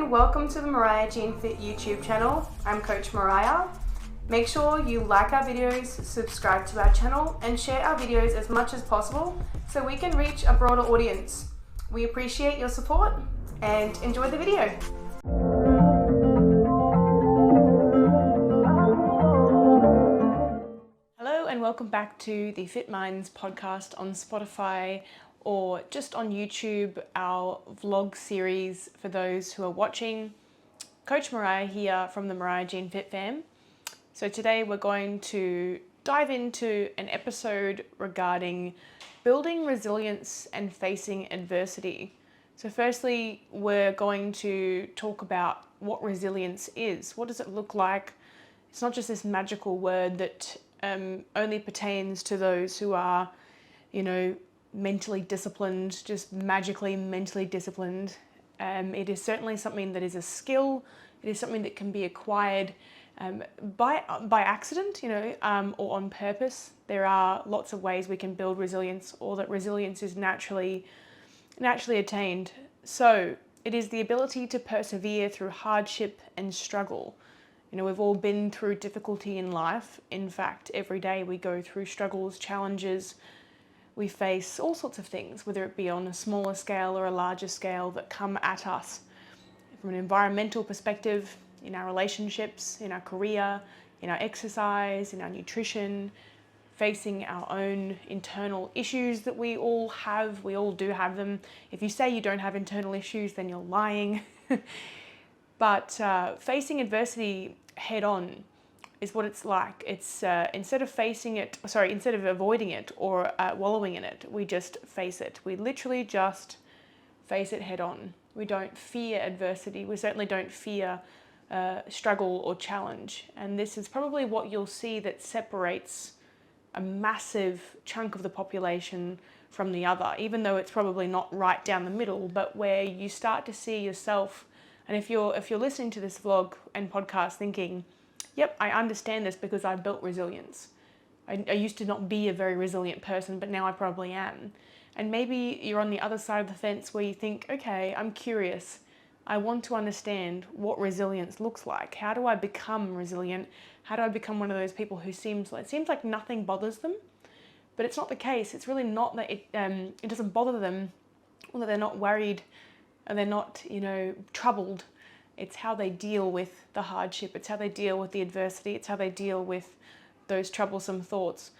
welcome to the Mariah Jean Fit YouTube channel. I'm Coach Mariah. Make sure you like our videos, subscribe to our channel, and share our videos as much as possible so we can reach a broader audience. We appreciate your support and enjoy the video. Hello and welcome back to the Fit Minds podcast on Spotify or just on YouTube, our vlog series for those who are watching. Coach Mariah here from the Mariah Jean Fit fam. So today we're going to dive into an episode regarding building resilience and facing adversity. So firstly, we're going to talk about what resilience is. What does it look like? It's not just this magical word that only pertains to those who are, mentally disciplined, just magically mentally disciplined. It is certainly something that is a skill. It is something that can be acquired by accident, or on purpose. There are lots of ways we can build resilience, or that resilience is naturally attained. So it is the ability to persevere through hardship and struggle. We've all been through difficulty in life. In fact, every day we go through struggles, challenges. We face all sorts of things, whether it be on a smaller scale or a larger scale, that come at us from an environmental perspective, in our relationships, in our career, in our exercise, in our nutrition, facing our own internal issues that we all have. We all do have them. If you say you don't have internal issues, then you're lying. But facing adversity head on is what it's like. It's instead of avoiding it or wallowing in it, we just face it. We literally just face it head on. We don't fear adversity. We certainly don't fear struggle or challenge. And this is probably what you'll see that separates a massive chunk of the population from the other, even though it's probably not right down the middle, but where you start to see yourself. And if you're listening to this vlog and podcast thinking, yep, I understand this because I've built resilience. I used to not be a very resilient person, but now I probably am. And maybe you're on the other side of the fence where you think, okay, I'm curious. I want to understand what resilience looks like. How do I become resilient? How do I become one of those people who seems like nothing bothers them? But it's not the case. It's really not that it doesn't bother them, or that they're not worried, and they're not, troubled. It's how they deal with the hardship. It's how they deal with the adversity. It's how they deal with those troublesome thoughts.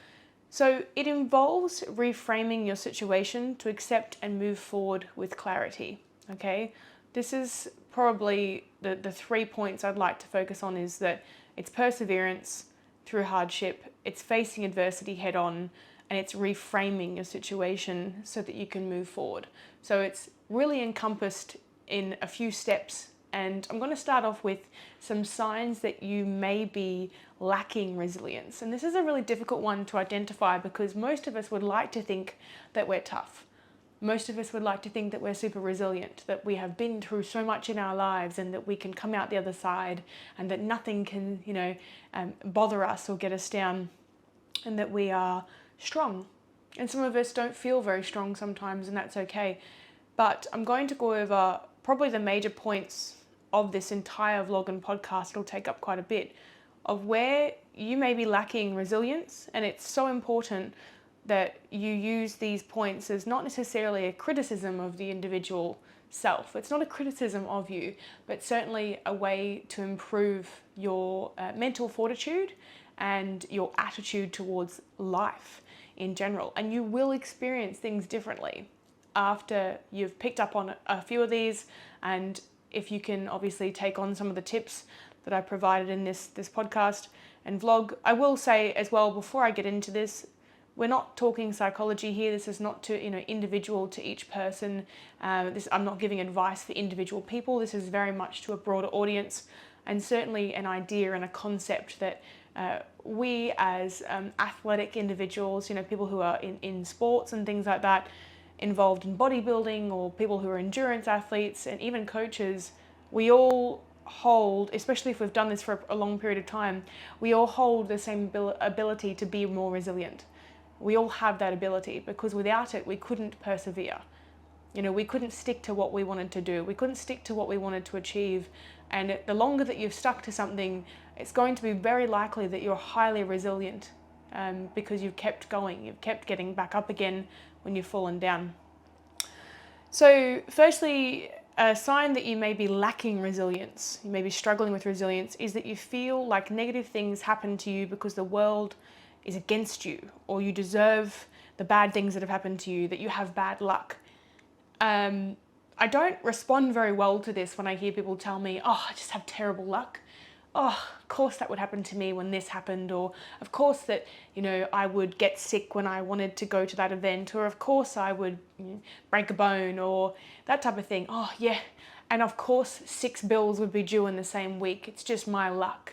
So it involves reframing your situation to accept and move forward with clarity, okay? This is probably the 3 points I'd like to focus on, is that it's perseverance through hardship, it's facing adversity head on, and it's reframing your situation so that you can move forward. So it's really encompassed in a few steps. And I'm going to start off with some signs that you may be lacking resilience. And this is a really difficult one to identify because most of us would like to think that we're tough. Most of us would like to think that we're super resilient, that we have been through so much in our lives and that we can come out the other side and that nothing can, bother us or get us down, and that we are strong. And some of us don't feel very strong sometimes, and that's okay. But I'm going to go over probably the major points of this entire vlog and podcast. It'll take up quite a bit of where you may be lacking resilience, and it's so important that you use these points as not necessarily a criticism of the individual self. It's not a criticism of you, but certainly a way to improve your mental fortitude and your attitude towards life in general. And you will experience things differently after you've picked up on a few of these, and if you can obviously take on some of the tips that I provided in this podcast and vlog. I will say as well, before I get into this, we're not talking psychology here. This is not to individual to each person. I'm not giving advice for individual people. This is very much to a broader audience, and certainly an idea and a concept that we as athletic individuals, people who are in sports and things like that, involved in bodybuilding, or people who are endurance athletes, and even coaches, we all hold, especially if we've done this for a long period of time, we all hold the same ability to be more resilient. We all have that ability, because without it, we couldn't persevere. We couldn't stick to what we wanted to do. We couldn't stick to what we wanted to achieve. And the longer that you've stuck to something, it's going to be very likely that you're highly resilient, because you've kept going. You've kept getting back up again when you've fallen down. So firstly, a sign that you may be lacking resilience, you may be struggling with resilience, is that you feel like negative things happen to you because the world is against you, or you deserve the bad things that have happened to you, that you have bad luck. I don't respond very well to this when I hear people tell me, oh, I just have terrible luck. Oh, of course that would happen to me when this happened, or of course that, I would get sick when I wanted to go to that event, or of course I would break a bone, or that type of thing. Oh yeah, and of course 6 bills would be due in the same week. It's just my luck,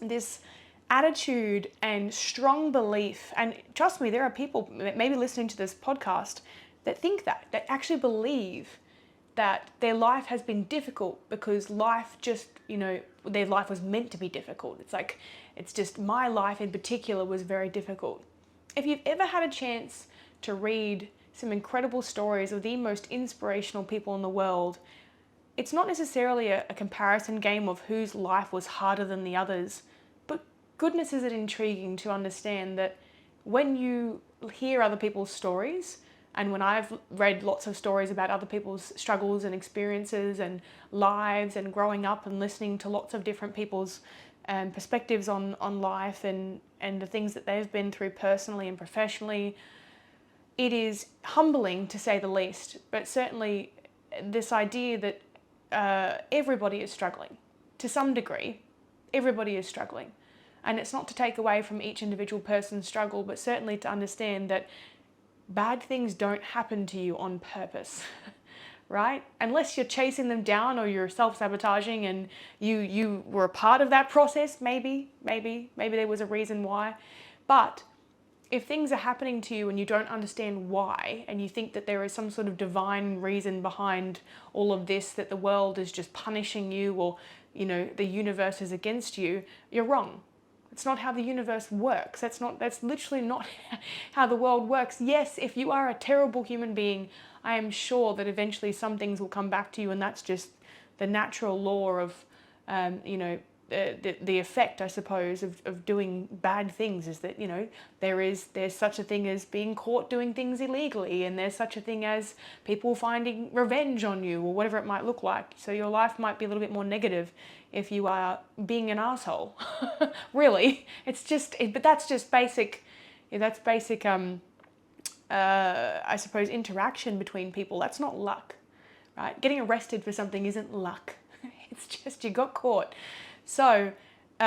This attitude and strong belief, and trust me, there are people maybe listening to this podcast that think that actually believe that their life has been difficult because life just, their life was meant to be difficult. It's just my life in particular was very difficult. If you've ever had a chance to read some incredible stories of the most inspirational people in the world, it's not necessarily a comparison game of whose life was harder than the others, but goodness is it intriguing to understand that when you hear other people's stories, and when I've read lots of stories about other people's struggles and experiences and lives and growing up and listening to lots of different people's perspectives on life and the things that they've been through personally and professionally, it is humbling to say the least. But certainly this idea that everybody is struggling to some degree, everybody is struggling. And it's not to take away from each individual person's struggle, but certainly to understand that bad things don't happen to you on purpose, right? Unless you're chasing them down or you're self-sabotaging and you were a part of that process, maybe there was a reason why. But if things are happening to you and you don't understand why, and you think that there is some sort of divine reason behind all of this, that the world is just punishing you, or, the universe is against you, you're wrong. It's not how the universe works. That's literally not how the world works. Yes, if you are a terrible human being, I am sure that eventually some things will come back to you, and that's just the natural law of, the effect, I suppose, of doing bad things, is that, there's such a thing as being caught doing things illegally, and there's such a thing as people finding revenge on you, or whatever it might look like. So your life might be a little bit more negative if you are being an asshole. Really, but that's just basic. That's basic. I suppose interaction between people. That's not luck, right? Getting arrested for something isn't luck. It's just you got caught. So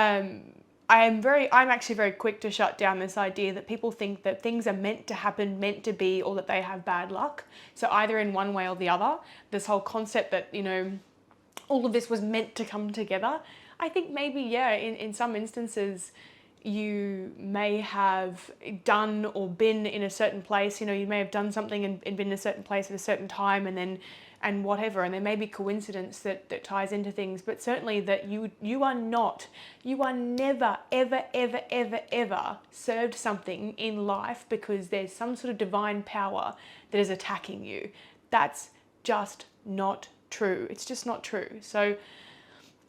I'm actually very quick to shut down this idea that people think that things are meant to happen, meant to be, or that they have bad luck. So either in one way or the other. This whole concept that, all of this was meant to come together. I think maybe, yeah, in some instances, you may have done or been in a certain place. You may have done something and been in a certain place at a certain time, and whatever, and there may be coincidence that ties into things, but certainly that you are never, ever, ever, ever, ever served something in life because there's some sort of divine power that is attacking you. That's just not true. It's just not true. So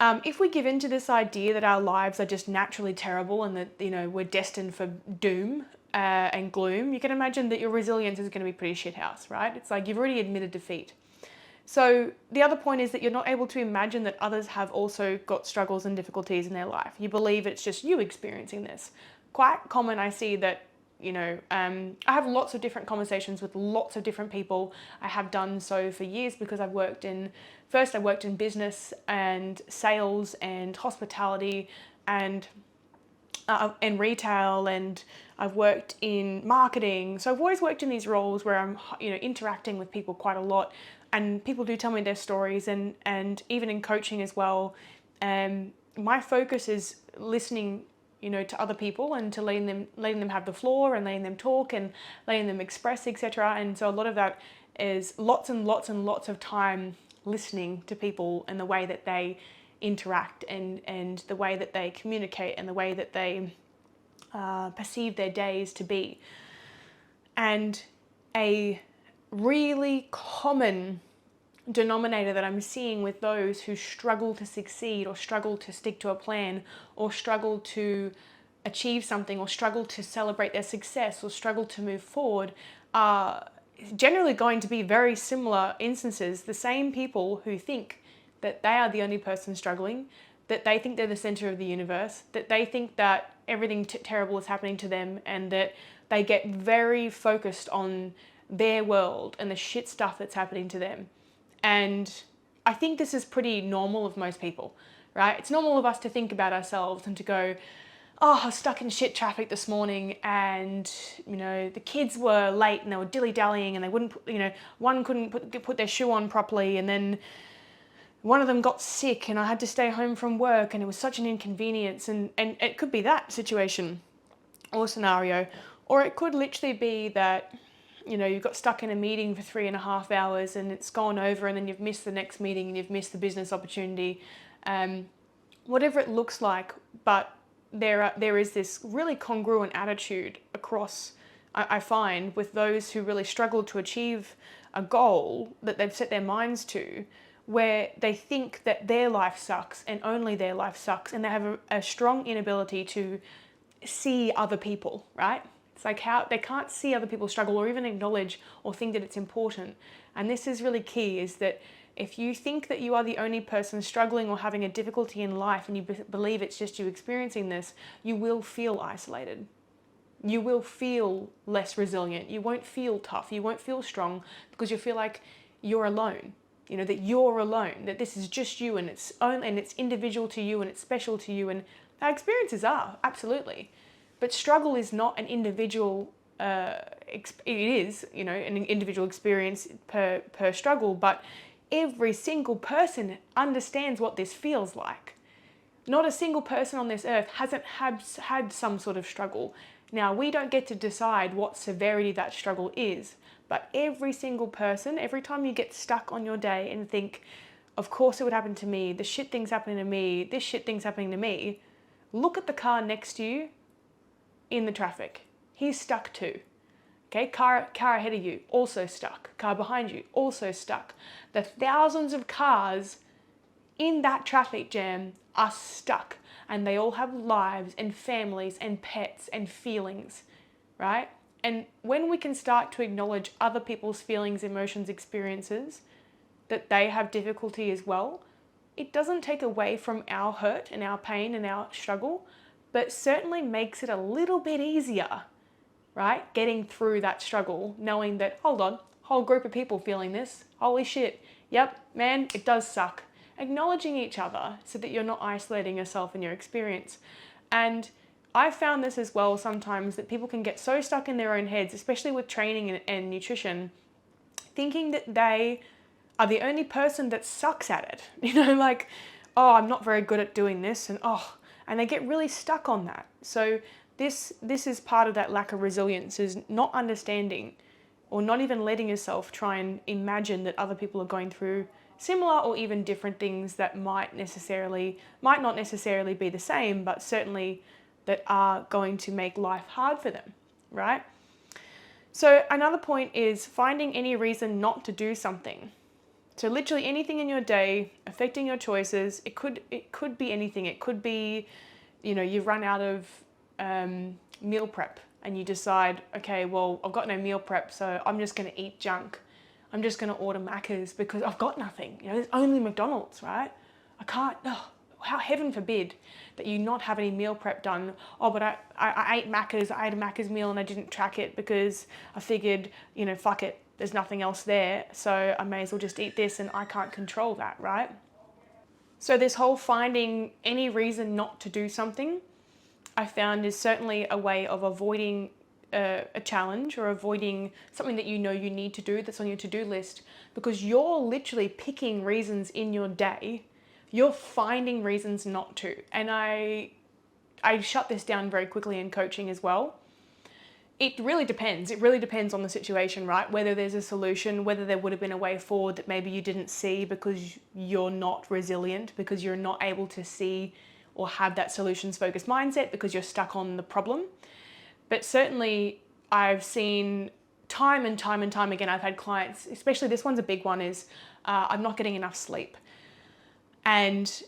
if we give into this idea that our lives are just naturally terrible and that, we're destined for doom and gloom, you can imagine that your resilience is going to be pretty shithouse, right? It's like you've already admitted defeat. So the other point is that you're not able to imagine that others have also got struggles and difficulties in their life. You believe it's just you experiencing this. Quite common, I see that, I have lots of different conversations with lots of different people. I have done so for years because I worked in business and sales and hospitality and retail, and I've worked in marketing. So I've always worked in these roles where I'm, interacting with people quite a lot. And people do tell me their stories, and even in coaching as well. My focus is listening, to other people and to letting them have the floor and letting them talk and letting them express, etc. And so a lot of that is lots and lots and lots of time listening to people and the way that they interact and the way that they communicate and the way that they perceive their days to be. And a really common denominator that I'm seeing with those who struggle to succeed or struggle to stick to a plan or struggle to achieve something or struggle to celebrate their success or struggle to move forward are generally going to be very similar instances. The same people who think that they are the only person struggling, that they think they're the center of the universe, that they think that everything terrible is happening to them, and that they get very focused on their world and the shit stuff that's happening to them. And I think this is pretty normal of most people, right? It's normal of us to think about ourselves and to go, oh, I was stuck in shit traffic this morning and, the kids were late and they were dilly-dallying and they wouldn't, one couldn't put their shoe on properly, and then one of them got sick and I had to stay home from work and it was such an inconvenience. And it could be that situation or scenario. Or it could literally be that, you got stuck in a meeting for 3.5 hours and it's gone over, and then you've missed the next meeting and you've missed the business opportunity. Whatever it looks like, but there is this really congruent attitude across, I find, with those who really struggle to achieve a goal that they've set their minds to, where they think that their life sucks and only their life sucks, and they have a strong inability to see other people, right? It's like how they can't see other people struggle or even acknowledge or think that it's important. And this is really key, is that if you think that you are the only person struggling or having a difficulty in life and you believe it's just you experiencing this, you will feel isolated. You will feel less resilient. You won't feel tough. You won't feel strong because you feel like you're alone. That you're alone, that this is just you and it's individual to you and it's special to you. And our experiences are, absolutely. But struggle is not an individual, it is, an individual experience per struggle, but every single person understands what this feels like. Not a single person on this earth hasn't had some sort of struggle. Now, we don't get to decide what severity that struggle is, but every single person, every time you get stuck on your day and think, of course it would happen to me, the shit thing's happening to me, this shit thing's happening to me, look at the car next to you in the traffic. He's stuck too. Okay, car ahead of you, also stuck. Car behind you, also stuck. The thousands of cars in that traffic jam are stuck, and they all have lives and families and pets and feelings, right? And when we can start to acknowledge other people's feelings, emotions, experiences, that they have difficulty as well, it doesn't take away from our hurt and our pain and our struggle, but certainly makes it a little bit easier, right? Getting through that struggle, knowing that, hold on, whole group of people feeling this, holy shit, yep, man, it does suck. Acknowledging each other so that you're not isolating yourself in your experience. And I've found this as well sometimes, that people can get so stuck in their own heads, especially with training and nutrition, thinking that they are the only person that sucks at it. Like, oh, I'm not very good at doing this, and they get really stuck on that. So this is part of that lack of resilience, is not understanding or not even letting yourself try and imagine that other people are going through similar or even different things that might not necessarily be the same, but certainly that are going to make life hard for them, right? So another point is finding any reason not to do something. So literally anything in your day affecting your choices. It could be anything. It could be, you've run out of meal prep and you decide, okay, well, I've got no meal prep, so I'm just going to eat junk. I'm just going to order Macca's because I've got nothing. There's only McDonald's, right? I can't, how heaven forbid that you not have any meal prep done. Oh, but I ate Macca's, I ate a Macca's meal and I didn't track it because I figured, fuck it, there's nothing else there, so I may as well just eat this, and I can't control that, right? So this whole finding any reason not to do something, I found, is certainly a way of avoiding a challenge or avoiding something that you need to do that's on your to-do list, because you're literally picking reasons in your day. You're finding reasons not to. And I shut this down very quickly in coaching as well. It really depends. It really depends on the situation, right? Whether there's a solution, whether there would have been a way forward that maybe you didn't see because you're not resilient, because you're not able to see or have that solutions-focused mindset because you're stuck on the problem. But certainly I've seen time and time and time again, I've had clients, especially this one's a big one, is I'm not getting enough sleep. And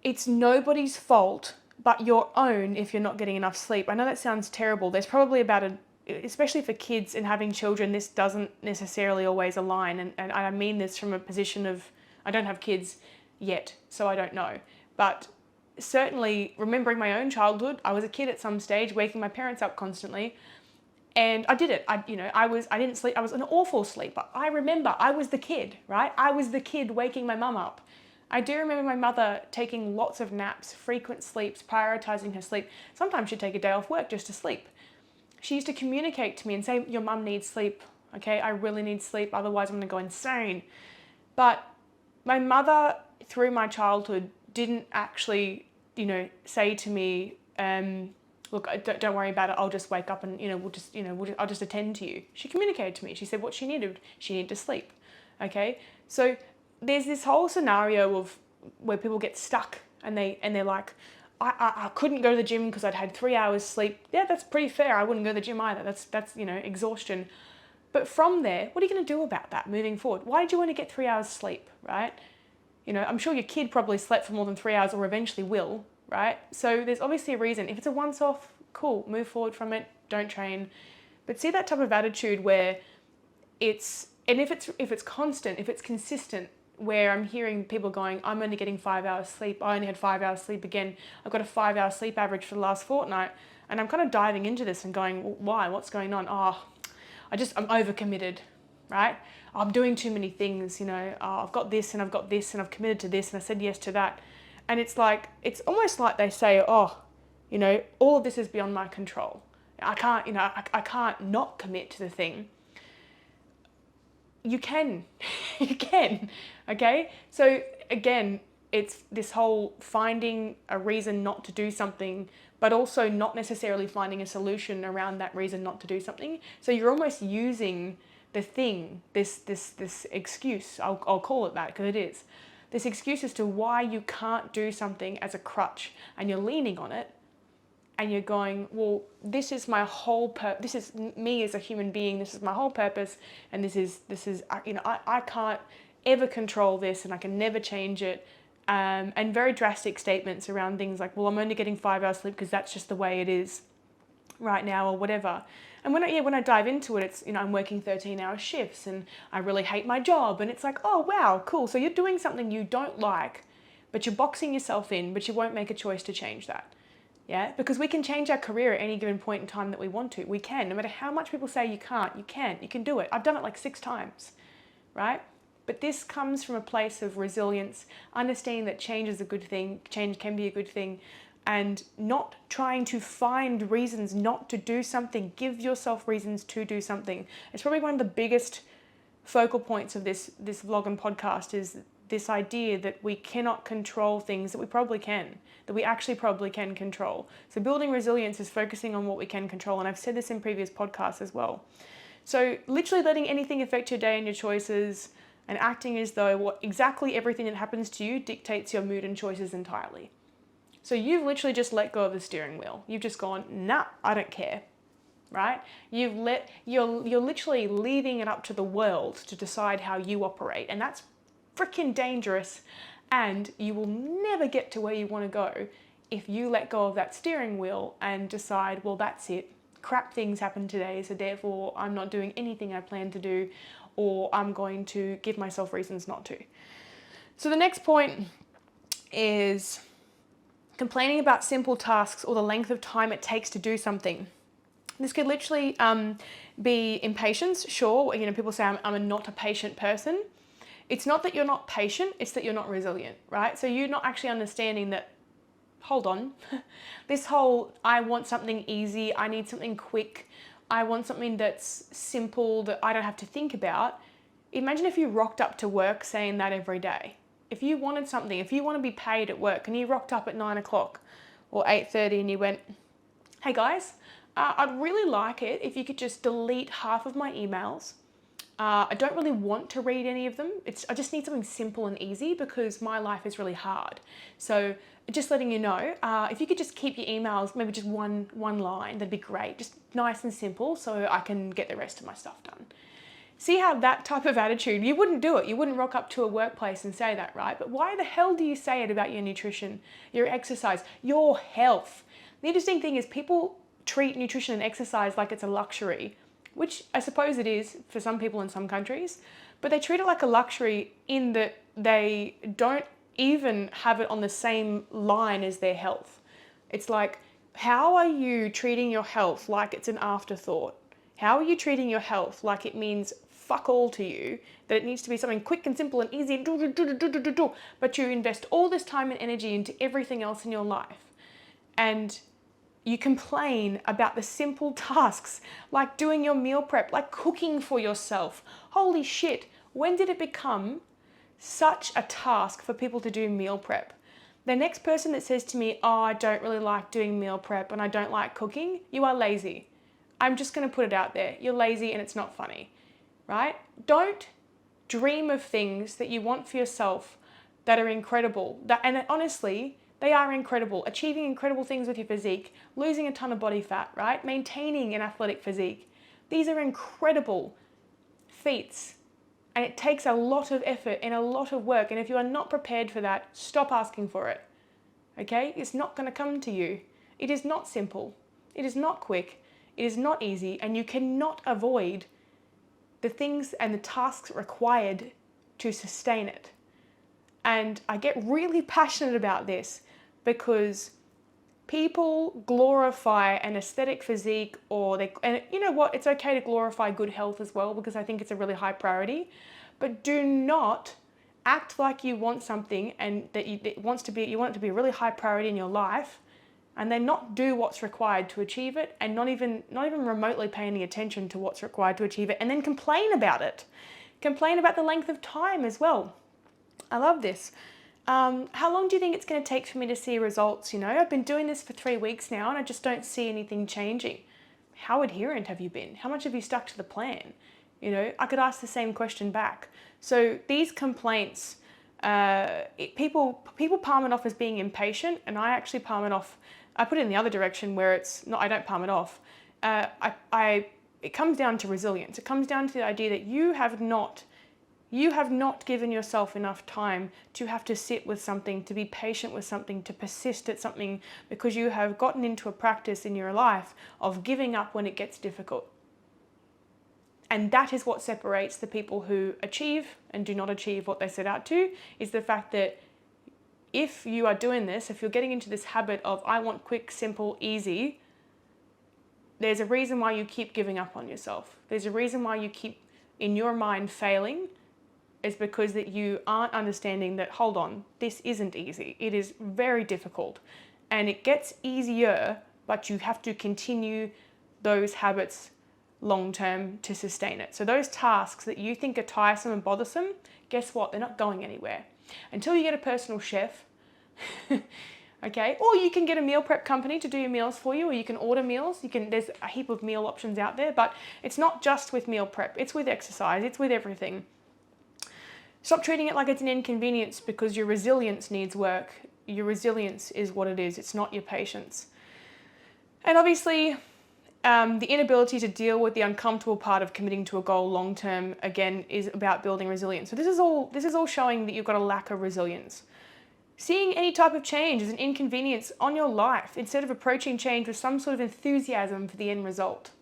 it's nobody's fault but your own if you're not getting enough sleep. I know that sounds terrible. There's probably especially for kids and having children, this doesn't necessarily always align. And I mean this from a position of, I don't have kids yet, so I don't know. But certainly remembering my own childhood, I was a kid at some stage, waking my parents up constantly. And I did it. I didn't sleep. I was an awful sleeper. I remember I was the kid, right? I was the kid waking my mum up. I do remember my mother taking lots of naps, frequent sleeps, prioritizing her sleep. Sometimes she'd take a day off work just to sleep. She used to communicate to me and say, your mum needs sleep, okay? I really need sleep, otherwise I'm gonna go insane. But my mother, through my childhood, didn't actually, say to me, look, don't worry about it. I'll just wake up and, I'll just attend to you. She communicated to me. She said what she needed to sleep, okay? So there's this whole scenario of where people get stuck and they're like, I couldn't go to the gym because I'd had 3 hours sleep. Yeah, that's pretty fair. I wouldn't go to the gym either. That's exhaustion. But from there, what are you going to do about that moving forward? Why did you only get 3 hours sleep, right? I'm sure your kid probably slept for more than 3 hours or eventually will, right? So there's obviously a reason. If it's a once-off, cool, move forward from it, don't train. But see that type of attitude where if it's constant, if it's consistent, where I'm hearing people going, I'm only getting 5 hours sleep, I only had 5 hours sleep again, I've got a 5 hour sleep average for the last fortnight, and I'm kind of diving into this and going, well, why, what's going on? I'm overcommitted, right? I'm doing too many things, I've got this and I've got this and I've committed to this and I said yes to that. And it's almost like they say, all of this is beyond my control. I can't not commit to the thing. You can, okay? So again, it's this whole finding a reason not to do something, but also not necessarily finding a solution around that reason not to do something. So you're almost using the thing, this excuse, I'll call it that because it is, this excuse as to why you can't do something as a crutch, and you're leaning on it. And you're going, well, this is my whole this is me as a human being, this is my whole purpose, and this is I can't ever control this and I can never change it. And very drastic statements around things like, well, I'm only getting 5 hours sleep because that's just the way it is right now or whatever. And when I dive into it, it's, I'm working 13-hour shifts and I really hate my job. And it's like, oh, wow, cool. So you're doing something you don't like, but you're boxing yourself in, but you won't make a choice to change that. Yeah, because we can change our career at any given point in time that we want to. We can, no matter how much people say you can't, you can. You can do it. I've done it like 6 times, right? But this comes from a place of resilience, understanding that change is a good thing, change can be a good thing, and not trying to find reasons not to do something. Give yourself reasons to do something. It's probably one of the biggest focal points of this vlog and podcast is this idea that we cannot control things that we probably can, that we actually probably can control. So building resilience is focusing on what we can control. And I've said this in previous podcasts as well. So literally letting anything affect your day and your choices and acting as though exactly everything that happens to you dictates your mood and choices entirely. So you've literally just let go of the steering wheel. You've just gone, nah, I don't care, right? You're literally leaving it up to the world to decide how you operate. And that's freaking dangerous, and you will never get to where you want to go if you let go of that steering wheel and decide, well, that's it. Crap things happen today, so therefore I'm not doing anything I plan to do, or I'm going to give myself reasons not to. So the next point is complaining about simple tasks or the length of time it takes to do something. This could literally be impatience. Sure, people say I'm not a patient person. It's not that you're not patient, it's that you're not resilient, right? So you're not actually understanding that, hold on, this whole, I want something easy, I need something quick, I want something that's simple, that I don't have to think about. Imagine if you rocked up to work saying that every day. If you wanted something, if you want to be paid at work and you rocked up at 9 o'clock or 8:30 and you went, hey guys, I'd really like it if you could just delete half of my emails, I don't really want to read any of them. I just need something simple and easy because my life is really hard. So just letting you know, if you could just keep your emails, maybe just one line, that'd be great. Just nice and simple so I can get the rest of my stuff done. See how that type of attitude, you wouldn't do it. You wouldn't rock up to a workplace and say that, right? But why the hell do you say it about your nutrition, your exercise, your health? The interesting thing is people treat nutrition and exercise like it's a luxury, which I suppose it is for some people in some countries, but they treat it like a luxury in that they don't even have it on the same line as their health. It's like, how are you treating your health like it's an afterthought? How are you treating your health like it means fuck all to you, that it needs to be something quick and simple and easy, but you invest all this time and energy into everything else in your life? And you complain about the simple tasks like doing your meal prep, like cooking for yourself. Holy shit, when did it become such a task for people to do meal prep? The next person that says to me, oh, I don't really like doing meal prep and I don't like cooking, you are lazy. I'm just going to put it out there. You're lazy and it's not funny, right? Don't dream of things that you want for yourself that are incredible. And honestly, they are incredible. Achieving incredible things with your physique, losing a ton of body fat, right? Maintaining an athletic physique. These are incredible feats. And it takes a lot of effort and a lot of work. And if you are not prepared for that, stop asking for it. Okay? It's not going to come to you. It is not simple. It is not quick. It is not easy. And you cannot avoid the things and the tasks required to sustain it. And I get really passionate about this because people glorify an aesthetic physique and you know what, it's okay to glorify good health as well because I think it's a really high priority, but do not act like you want something and that you want it to be a really high priority in your life and then not do what's required to achieve it and not even remotely pay any attention to what's required to achieve it and then complain about it. Complain about the length of time as well. I love this. How long do you think it's going to take for me to see results? You know, I've been doing this for 3 weeks now and I just don't see anything changing. How adherent have you been? How much have you stuck to the plan? You know, I could ask the same question back. So these complaints, people palm it off as being impatient, and I actually palm it off. I put it in the other direction where it's not. I don't palm it off. It comes down to resilience. It comes down to the idea that you have not given yourself enough time to have to sit with something, to be patient with something, to persist at something, because you have gotten into a practice in your life of giving up when it gets difficult. And that is what separates the people who achieve and do not achieve what they set out to, is the fact that if you are doing this, if you're getting into this habit of I want quick, simple, easy, there's a reason why you keep giving up on yourself. There's a reason why you keep, in your mind, failing, is because that you aren't understanding that, hold on, this isn't easy. It is very difficult and it gets easier, but you have to continue those habits long term to sustain it. So those tasks that you think are tiresome and bothersome, guess what? They're not going anywhere. Until you get a personal chef, okay? Or you can get a meal prep company to do your meals for you, or you can order meals. There's a heap of meal options out there, but it's not just with meal prep. It's with exercise. It's with everything. Stop treating it like it's an inconvenience because your resilience needs work. Your resilience is what it is. It's not your patience. And obviously, the inability to deal with the uncomfortable part of committing to a goal long term, again, is about building resilience. So this is all showing that you've got a lack of resilience. Seeing any type of change as an inconvenience on your life instead of approaching change with some sort of enthusiasm for the end result.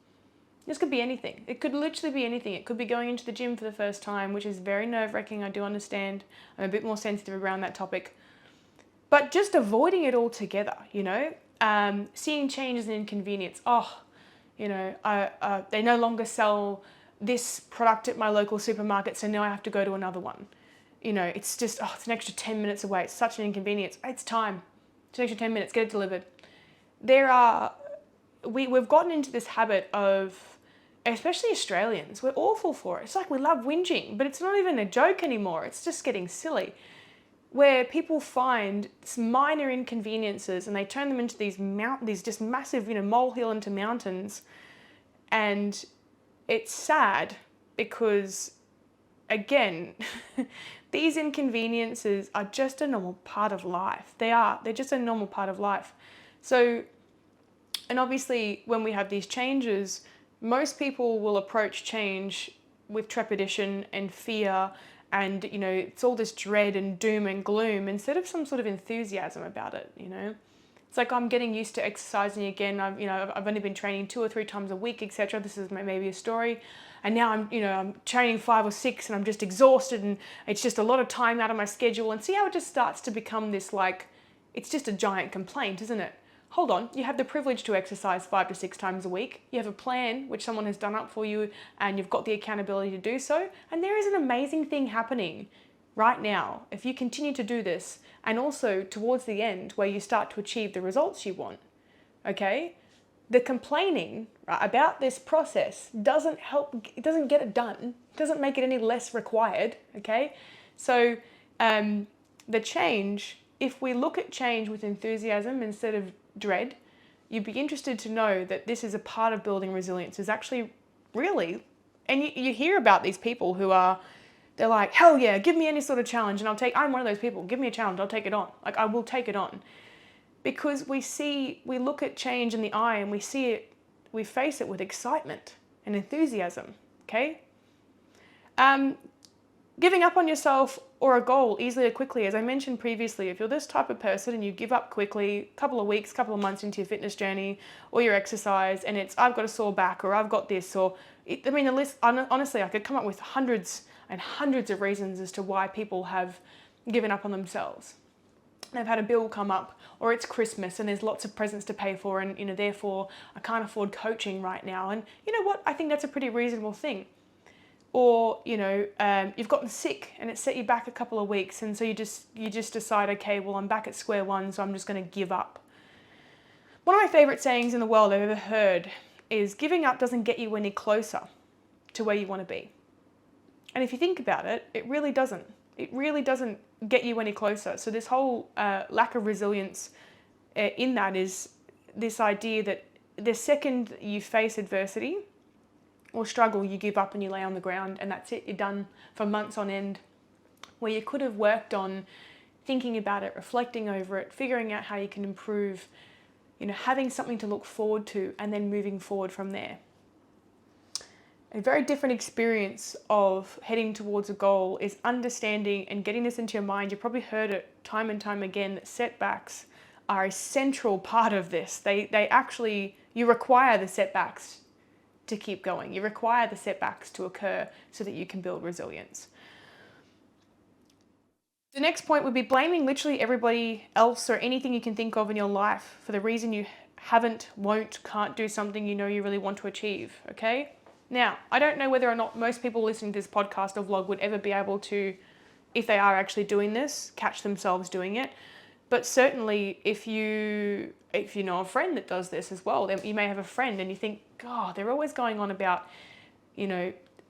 This could be anything. It could literally be anything. It could be going into the gym for the first time, which is very nerve-wracking. I do understand. I'm a bit more sensitive around that topic. But just avoiding it altogether, you know? Seeing change as an inconvenience. Oh, you know, they no longer sell this product at my local supermarket, so now I have to go to another one. You know, it's just, it's an extra 10 minutes away. It's such an inconvenience. It's time. It's an extra 10 minutes. Get it delivered. We've gotten into this habit of, especially Australians, we're awful for it. It's like we love whinging, but it's not even a joke anymore. It's just getting silly. Where people find minor inconveniences and they turn them into these just massive, molehill into mountains. And it's sad because, again, these inconveniences are just a normal part of life. They're just a normal part of life. So, and obviously when we have these changes, most people will approach change with trepidation and fear, and, you know, it's all this dread and doom and gloom instead of some sort of enthusiasm about it, you know. It's like, I'm getting used to exercising again. I've only been training 2 or 3 times a week, etc. This is maybe a story. And now I'm training 5 or 6 and I'm just exhausted, and it's just a lot of time out of my schedule. And see how it just starts to become this, like, it's just a giant complaint, isn't it? Hold on, you have the privilege to exercise 5 to 6 times a week. You have a plan which someone has done up for you, and you've got the accountability to do so. And there is an amazing thing happening right now if you continue to do this, and also towards the end where you start to achieve the results you want. Okay? The complaining, right, about this process doesn't help, it doesn't get it done, doesn't make it any less required. Okay? So the change, if we look at change with enthusiasm instead of dread, you'd be interested to know that this is a part of building resilience. Is actually really, and you hear about these people who they're like, hell yeah, give me any sort of challenge and I'm one of those people, give me a challenge, I'll take it on. Like, I will take it on. Because we look at change in the eye and we see it, we face it with excitement and enthusiasm, okay? Giving up on yourself or a goal easily or quickly, as I mentioned previously, if you're this type of person and you give up quickly, a couple of weeks, couple of months into your fitness journey or your exercise, and it's, I've got a sore back, or I've got this, or, the list, honestly, I could come up with hundreds and hundreds of reasons as to why people have given up on themselves. They've had a bill come up, or it's Christmas and there's lots of presents to pay for, and, therefore I can't afford coaching right now. And you know what? I think that's a pretty reasonable thing. Or, you've gotten sick and it set you back a couple of weeks, and so you just decide, okay, well, I'm back at square one, so I'm just going to give up. One of my favorite sayings in the world I've ever heard is, giving up doesn't get you any closer to where you want to be. And if you think about it, it really doesn't. It really doesn't get you any closer. So this whole lack of resilience in that is this idea that the second you face adversity or struggle, you give up and you lay on the ground, and that's it. You're done for months on end, where you could have worked on thinking about it, reflecting over it, figuring out how you can improve, having something to look forward to, and then moving forward from there. A very different experience of heading towards a goal is understanding and getting this into your mind. You've probably heard it time and time again that setbacks are a central part of this. They actually, you require the setbacks to keep going. You require the setbacks to occur so that you can build resilience. The next point would be blaming literally everybody else or anything you can think of in your life for the reason you haven't, won't, can't do something you really want to achieve, okay? Now, I don't know whether or not most people listening to this podcast or vlog would ever be able to, if they are actually doing this, catch themselves doing it. But certainly if you know a friend that does this as well, then you may have a friend and you think, God, they're always going on about,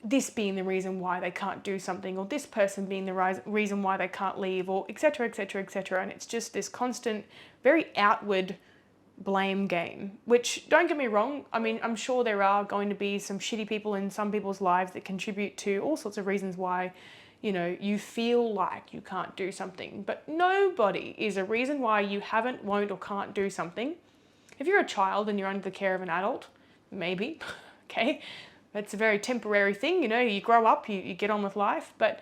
this being the reason why they can't do something, or this person being the reason why they can't leave, or et cetera, et cetera, et cetera. And it's just this constant, very outward blame game, which, don't get me wrong, I mean, I'm sure there are going to be some shitty people in some people's lives that contribute to all sorts of reasons why, you feel like you can't do something. But nobody is a reason why you haven't, won't, or can't do something. If you're a child and you're under the care of an adult, maybe, okay, that's a very temporary thing, you grow up, you get on with life, but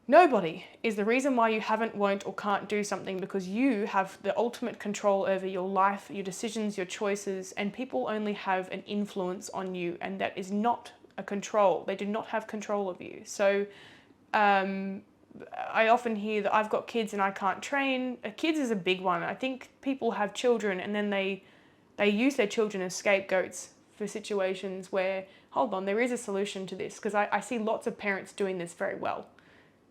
nobody is the reason why you haven't, won't, or can't do something, because you have the ultimate control over your life, your decisions, your choices, and people only have an influence on you, and that is not a control. They do not have control of you. So I often hear that I've got kids and I can't train. Kids is a big one. I think people have children and then they use their children as scapegoats for situations where, hold on, there is a solution to this, because I see lots of parents doing this very well.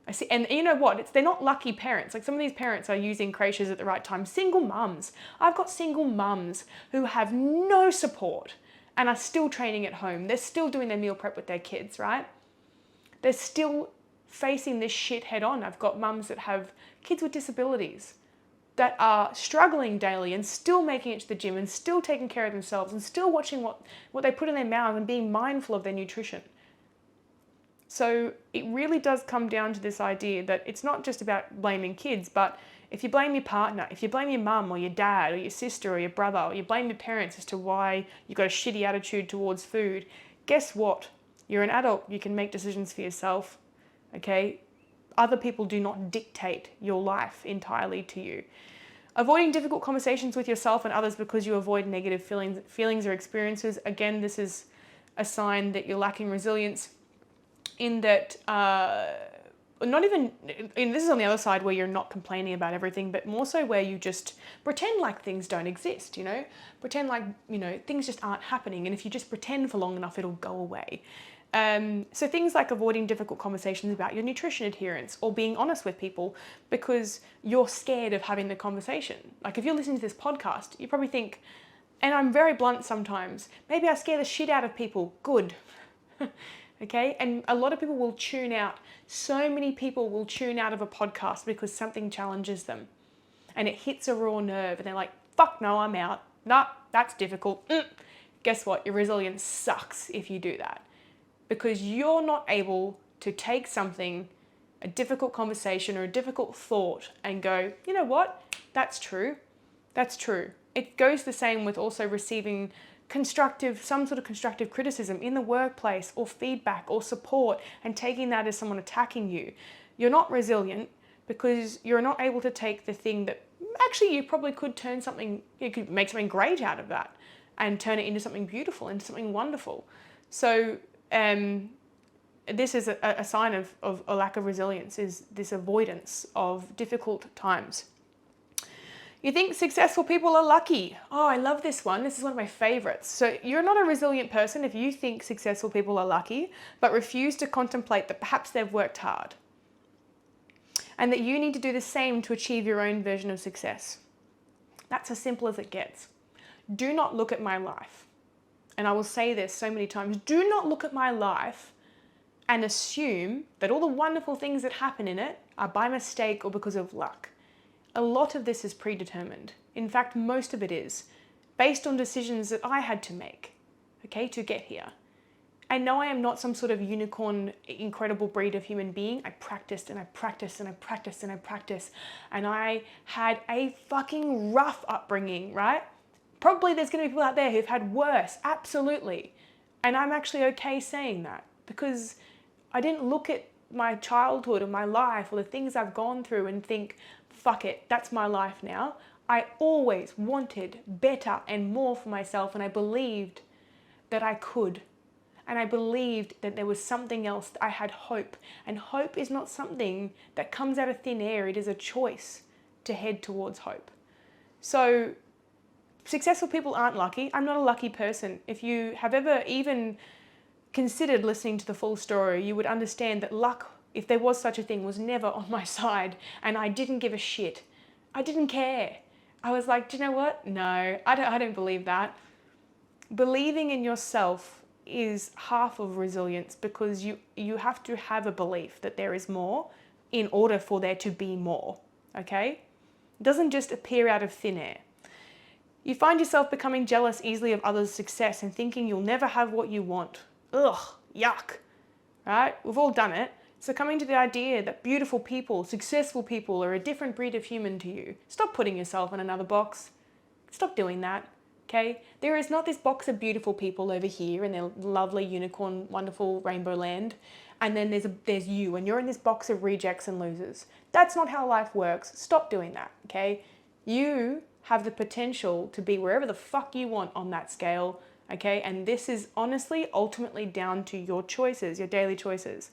I see, and you know what? They're not lucky parents. Like, some of these parents are using creches at the right time. Single mums. I've got single mums who have no support and are still training at home. They're still doing their meal prep with their kids, right? They're still facing this shit head on. I've got mums that have kids with disabilities that are struggling daily and still making it to the gym and still taking care of themselves and still watching what they put in their mouth and being mindful of their nutrition. So it really does come down to this idea that it's not just about blaming kids, but if you blame your partner, if you blame your mum or your dad or your sister or your brother, or you blame your parents as to why you got a shitty attitude towards food, guess what? You're an adult. You can make decisions for yourself, okay? Other people do not dictate your life entirely to you. Avoiding difficult conversations with yourself and others because you avoid negative feelings or experiences. Again, this is a sign that you're lacking resilience in that, not even, and this is on the other side where you're not complaining about everything, but more so where you just pretend like things don't exist, you know? Pretend like, you know, things just aren't happening. And if you just pretend for long enough, it'll go away. So things like avoiding difficult conversations about your nutrition adherence or being honest with people because you're scared of having the conversation. Like if you're listening to this podcast, you probably think, and I'm very blunt sometimes, maybe I scare the shit out of people. Good. Okay? And a lot of people will tune out. So many people will tune out of a podcast because something challenges them and it hits a raw nerve and they're like, fuck no, I'm out. Nah, that's difficult. Guess what? Your resilience sucks if you do that. Because you're not able to take something, a difficult conversation or a difficult thought and go, you know what? That's true. That's true. It goes the same with also receiving some sort of constructive criticism in the workplace or feedback or support and taking that as someone attacking you. You're not resilient because you're not able to take the thing that actually you probably could turn something, you could make something great out of that and turn it into something beautiful, into something wonderful. So, this is a sign of a lack of resilience, is this avoidance of difficult times. You think successful people are lucky. Oh, I love this one. This is one of my favorites. So you're not a resilient person if you think successful people are lucky, but refuse to contemplate that perhaps they've worked hard and that you need to do the same to achieve your own version of success. That's as simple as it gets. Do not look at my life. And I will say this so many times, do not look at my life and assume that all the wonderful things that happen in it are by mistake or because of luck. A lot of this is predetermined. In fact, most of it is based on decisions that I had to make, okay, to get here. And no, I am not some sort of unicorn, incredible breed of human being. I practiced and I practiced and I practiced and I practiced. And I had a fucking rough upbringing, right? Probably there's going to be people out there who've had worse, absolutely. And I'm actually okay saying that because I didn't look at my childhood or my life or the things I've gone through and think, fuck it, that's my life now. I always wanted better and more for myself, and I believed that I could. And I believed that there was something else. I had hope. And hope is not something that comes out of thin air. It is a choice to head towards hope. So successful people aren't lucky. I'm not a lucky person. If you have ever even considered listening to the full story, you would understand that luck, if there was such a thing, was never on my side, and I didn't give a shit. I didn't care. I was like, do you know what? No, I don't believe that. Believing in yourself is half of resilience because you have to have a belief that there is more in order for there to be more, okay? It doesn't just appear out of thin air. You find yourself becoming jealous easily of others' success and thinking you'll never have what you want. Ugh, yuck, right? We've all done it. So coming to the idea that beautiful people, successful people are a different breed of human to you. Stop putting yourself in another box. Stop doing that, okay? There is not this box of beautiful people over here in their lovely unicorn, wonderful rainbow land. And then there's you and you're in this box of rejects and losers. That's not how life works. Stop doing that, okay? You have the potential to be wherever the fuck you want on that scale, okay? And this is honestly, ultimately down to your choices, your daily choices.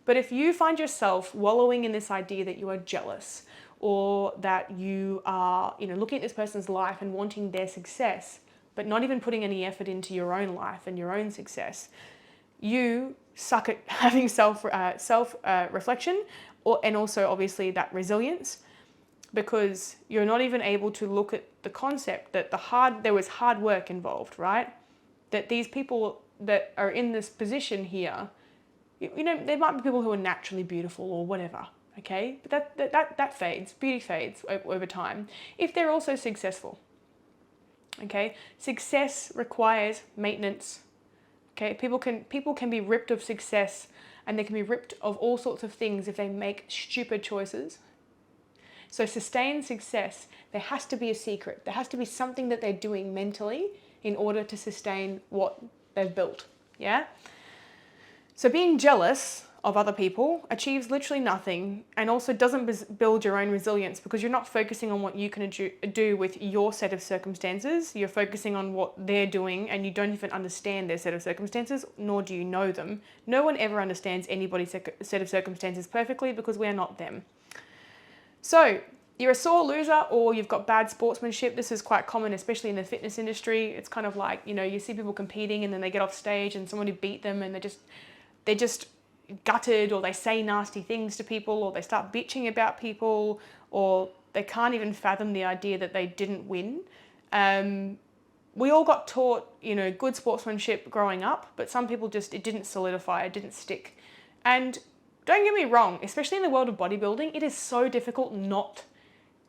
But if you find yourself wallowing in this idea that you are jealous or that you are, looking at this person's life and wanting their success, but not even putting any effort into your own life and your own success, you suck at having self-reflection and also obviously that resilience, because you're not even able to look at the concept that there was hard work involved, right? That these people that are in this position here, there might be people who are naturally beautiful or whatever, okay? But that fades, beauty fades over time, if they're also successful, okay? Success requires maintenance, okay? People can be ripped of success and they can be ripped of all sorts of things if they make stupid choices. So sustained success, there has to be a secret. There has to be something that they're doing mentally in order to sustain what they've built. Yeah? So being jealous of other people achieves literally nothing, and also doesn't build your own resilience, because you're not focusing on what you can do with your set of circumstances. You're focusing on what they're doing, and you don't even understand their set of circumstances, nor do you know them. No one ever understands anybody's set of circumstances perfectly, because we're not them. So you're a sore loser, or you've got bad sportsmanship. This is quite common, especially in the fitness industry. It's kind of like, you see people competing and then they get off stage and somebody beat them and they're just gutted, or they say nasty things to people, or they start bitching about people, or they can't even fathom the idea that they didn't win. We all got taught, good sportsmanship growing up, but some people it didn't solidify, it didn't stick. And don't get me wrong, especially in the world of bodybuilding, it is so difficult not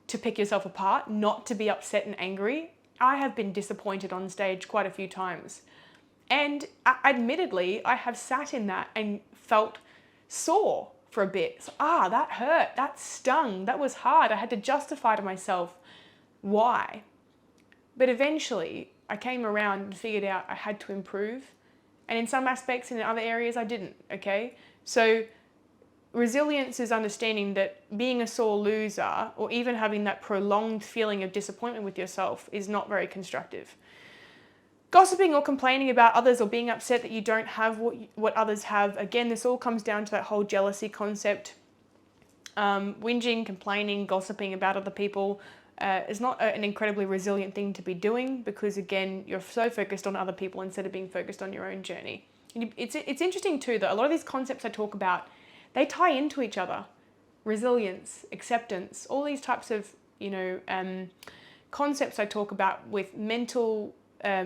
to pick yourself apart, not to be upset and angry. I have been disappointed on stage quite a few times. And admittedly, I have sat in that and felt sore for a bit. So, that hurt, that stung, that was hard. I had to justify to myself why. But eventually, I came around and figured out I had to improve. And in some aspects, and in other areas, I didn't, okay? So resilience is understanding that being a sore loser, or even having that prolonged feeling of disappointment with yourself, is not very constructive. Gossiping or complaining about others, or being upset that you don't have what others have, again, this all comes down to that whole jealousy concept. Whinging, complaining, gossiping about other people is not an incredibly resilient thing to be doing, because again, you're so focused on other people instead of being focused on your own journey. And it's interesting too that a lot of these concepts I talk about, they tie into each other. Resilience, acceptance, all these types of concepts I talk about with mental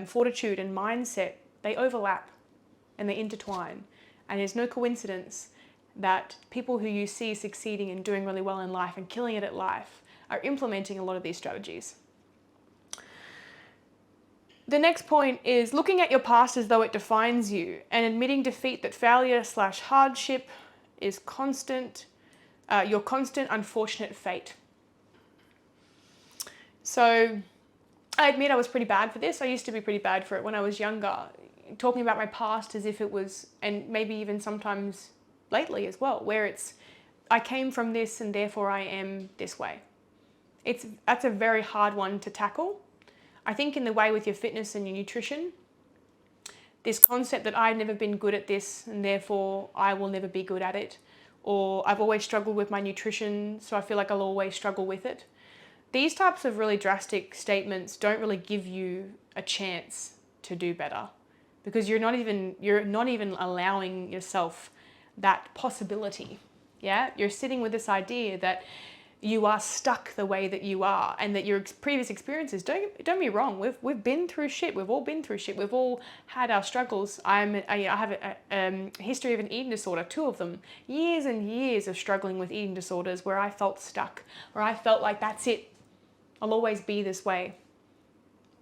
fortitude and mindset, they overlap and they intertwine. And there's no coincidence that people who you see succeeding and doing really well in life and killing it at life are implementing a lot of these strategies. The next point is looking at your past as though it defines you, and admitting defeat, that failure/hardship is your constant unfortunate fate. So I admit I was pretty bad for this. I used to be pretty bad for it when I was younger, talking about my past as if it was, and maybe even sometimes lately as well, where I came from this and therefore I am this way. That's a very hard one to tackle. I think in the way with your fitness and your nutrition, this concept that I've never been good at this and therefore I will never be good at it, or I've always struggled with my nutrition, so I feel like I'll always struggle with it. These types of really drastic statements don't really give you a chance to do better, because you're not even allowing yourself that possibility. Yeah, you're sitting with this idea that you are stuck the way that you are, and that your previous experiences, don't get me wrong, we've been through shit. We've all been through shit. We've all had our struggles. I have a history of an eating disorder, 2 of them, years and years of struggling with eating disorders, where I felt stuck, where I felt like that's it. I'll always be this way.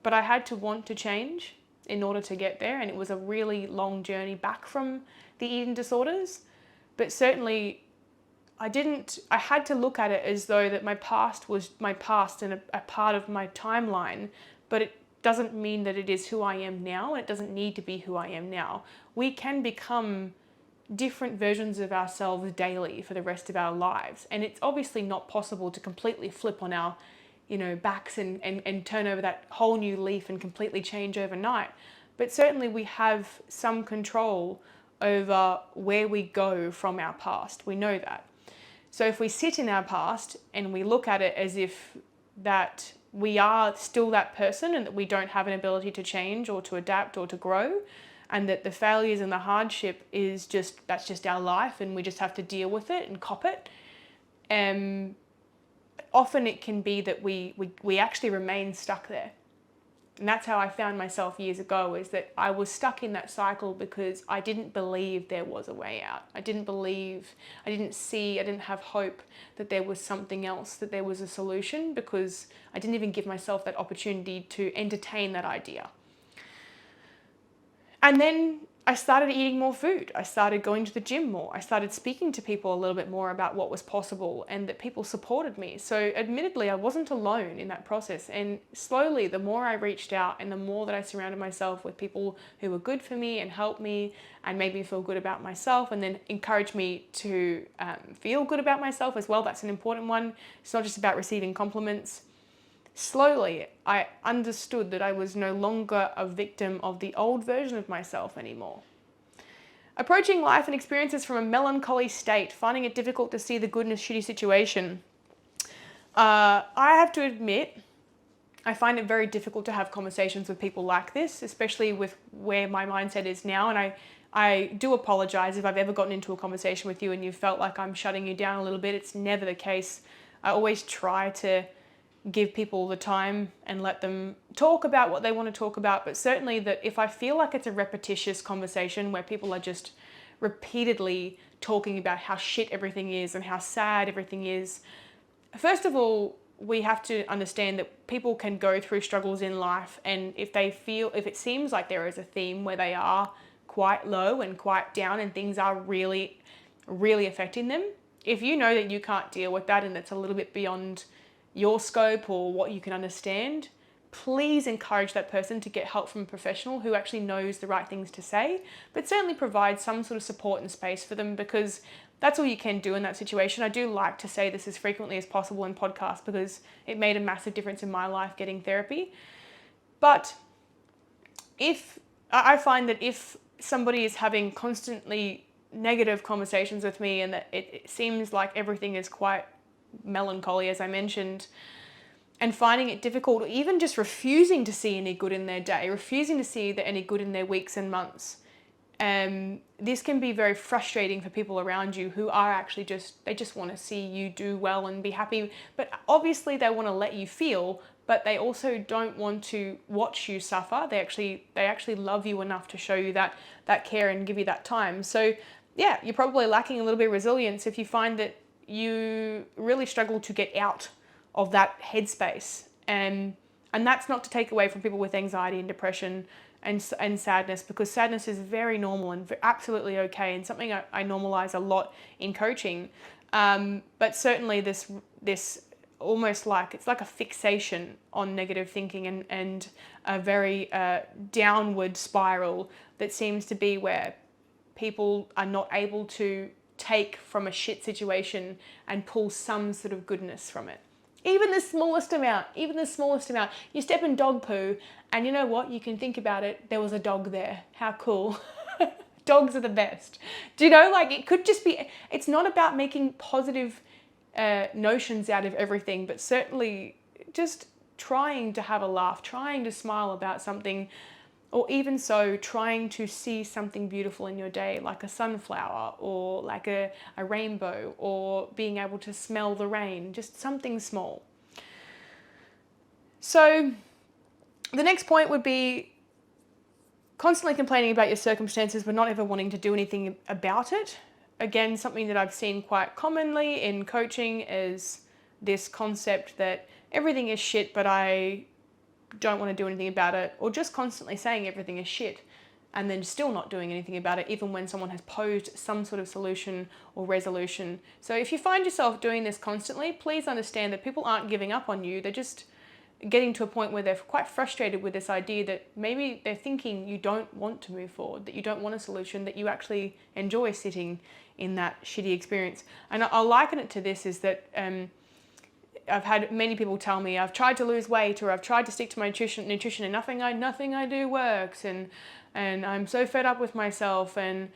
But I had to want to change in order to get there, and it was a really long journey back from the eating disorders. But certainly I had to look at it as though that my past was my past and a part of my timeline, but it doesn't mean that it is who I am now, and it doesn't need to be who I am now. We can become different versions of ourselves daily for the rest of our lives, and it's obviously not possible to completely flip on our backs and turn over that whole new leaf and completely change overnight. But certainly we have some control over where we go from our past. We know that. So if we sit in our past and we look at it as if that we are still that person and that we don't have an ability to change or to adapt or to grow, and that the failures and the hardship that's just our life and we just have to deal with it and cop it, often it can be that we actually remain stuck there. And that's how I found myself years ago, is that I was stuck in that cycle because I didn't believe there was a way out. I didn't have hope that there was something else, that there was a solution, because I didn't even give myself that opportunity to entertain that idea. And then I started eating more food. I started going to the gym more. I started speaking to people a little bit more about what was possible and that people supported me. So admittedly, I wasn't alone in that process. And slowly, the more I reached out and the more that I surrounded myself with people who were good for me and helped me and made me feel good about myself and then encouraged me to feel good about myself as well. That's an important one. It's not just about receiving compliments. Slowly, I understood that I was no longer a victim of the old version of myself anymore. Approaching life and experiences from a melancholy state, finding it difficult to see the good in a shitty situation. I have to admit, I find it very difficult to have conversations with people like this, especially with where my mindset is now. And I do apologize if I've ever gotten into a conversation with you and you felt like I'm shutting you down a little bit. It's never the case. I always try to give people the time and let them talk about what they want to talk about. But certainly that if I feel like it's a repetitious conversation where people are just repeatedly talking about how shit everything is and how sad everything is, first of all, we have to understand that people can go through struggles in life, and if it seems like there is a theme where they are quite low and quite down and things are really, really affecting them, if you know that you can't deal with that and it's a little bit beyond your scope or what you can understand, please encourage that person to get help from a professional who actually knows the right things to say, but certainly provide some sort of support and space for them, because that's all you can do in that situation. I do like to say this as frequently as possible in podcasts because it made a massive difference in my life getting therapy. But if I find that if somebody is having constantly negative conversations with me and that it seems like everything is quite melancholy, as I mentioned, and finding it difficult or even just refusing to see any good in their day, refusing to see any good in their weeks and months, this can be very frustrating for people around you who are actually they just want to see you do well and be happy. But obviously they want to let you feel, but they also don't want to watch you suffer. They actually love you enough to show you that care and give you that time. So yeah, you're probably lacking a little bit of resilience if you find that you really struggle to get out of that headspace. And that's not to take away from people with anxiety and depression and sadness, because sadness is very normal and absolutely okay, and something I normalize a lot in coaching. But certainly this almost like, it's like a fixation on negative thinking and a very downward spiral that seems to be where people are not able to take from a shit situation and pull some sort of goodness from it. Even the smallest amount. You step in dog poo and you know what? You can think about it. There was a dog there. How cool. Dogs are the best. Do you know, like, it could just be, it's not about making positive notions out of everything, but certainly just trying to have a laugh, trying to smile about something, or even so, trying to see something beautiful in your day, like a sunflower or like a rainbow, or being able to smell the rain, just something small. So the next point would be constantly complaining about your circumstances but not ever wanting to do anything about it. Again, something that I've seen quite commonly in coaching is this concept that everything is shit, but I don't want to do anything about it, or just constantly saying everything is shit and then still not doing anything about it, even when someone has posed some sort of solution or resolution. So if you find yourself doing this constantly, please understand that people aren't giving up on you. They're just getting to a point where they're quite frustrated with this idea that maybe they're thinking you don't want to move forward, that you don't want a solution, that you actually enjoy sitting in that shitty experience. And I'll liken it to this, is that I've had many people tell me I've tried to lose weight, or I've tried to stick to my nutrition and nothing I do works, and I'm so fed up with myself, and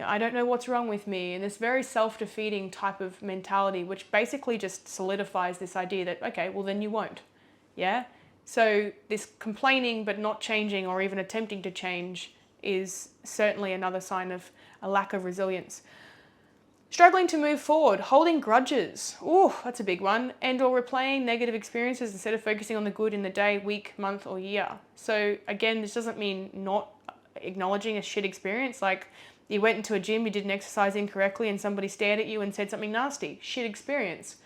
I don't know what's wrong with me, and this very self-defeating type of mentality, which basically just solidifies this idea that, okay, well then you won't. Yeah? So this complaining but not changing or even attempting to change is certainly another sign of a lack of resilience. Struggling to move forward, holding grudges. Oh, that's a big one. And or replaying negative experiences instead of focusing on the good in the day, week, month, or year. So again, this doesn't mean not acknowledging a shit experience. Like you went into a gym, you did an exercise incorrectly and somebody stared at you and said something nasty. Shit experience.